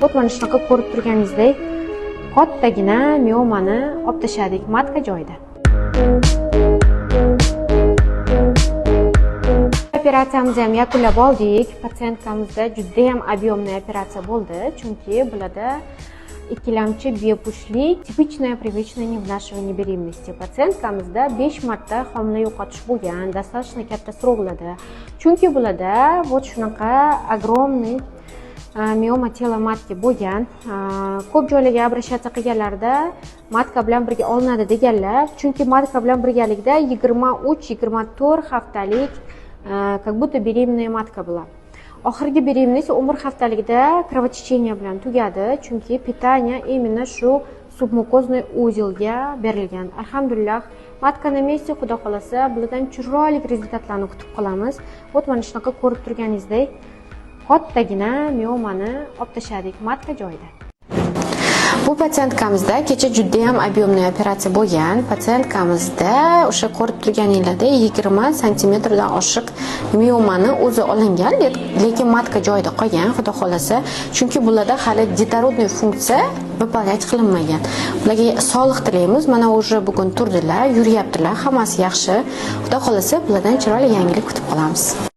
Mana shunaqa ko'rib turganingizdek, kattagina miomani olib tashladik matka joyida. Operatsiyamizni ham yakunlab oldik. Patsientkamizda juda ham объемный operatsiya bo'ldi, chunki bularda ikkilamchi bepushtlik, типичное привычное невынашивание беременности. Patsientkamizda 5 marta homila yo'qotish bo'lgan, достаточно katta srog'larda. Chunki bularda вот shunaqa огромный mioma tela matki bo'lgan. Ko'p joylarga обращаться qilganlarda matka bilan birga olinadi deganlar. Chunki matka bilan birgalikda 23-24 haftalik как будто беременная matka bilan. Oxirgi беременность 10 haftalikda кровотечение bilan tugadi, chunki питание именно shu submukozный uzilga berilgan. Alhamdulillah, matka na messi, xudo xolasa, bulardan chiroyli rezultatlarni kutib qolamiz. Mana shunaqa ko'rib turganingizdek, kattagina miomani olib tashladik matka joyida. Bu patsientkamizda kecha juda ham объемный operatsiya bo'lgan. Patsientkamizda o'sha ko'rib turganingizda 20 santimetrdan oshiq miomani o'zi olingan, lekin matka joyida qolgan, xudo xolasa. Chunki bularda hali детородный funksiya выполнять qilinmagan. Ularga sog'lik tilaymiz. Mana уже bugun turdilar, yuryaptilar, hammasi yaxshi. Xudo xolasa, bulardan chiroyli yangilik kutib qolamiz.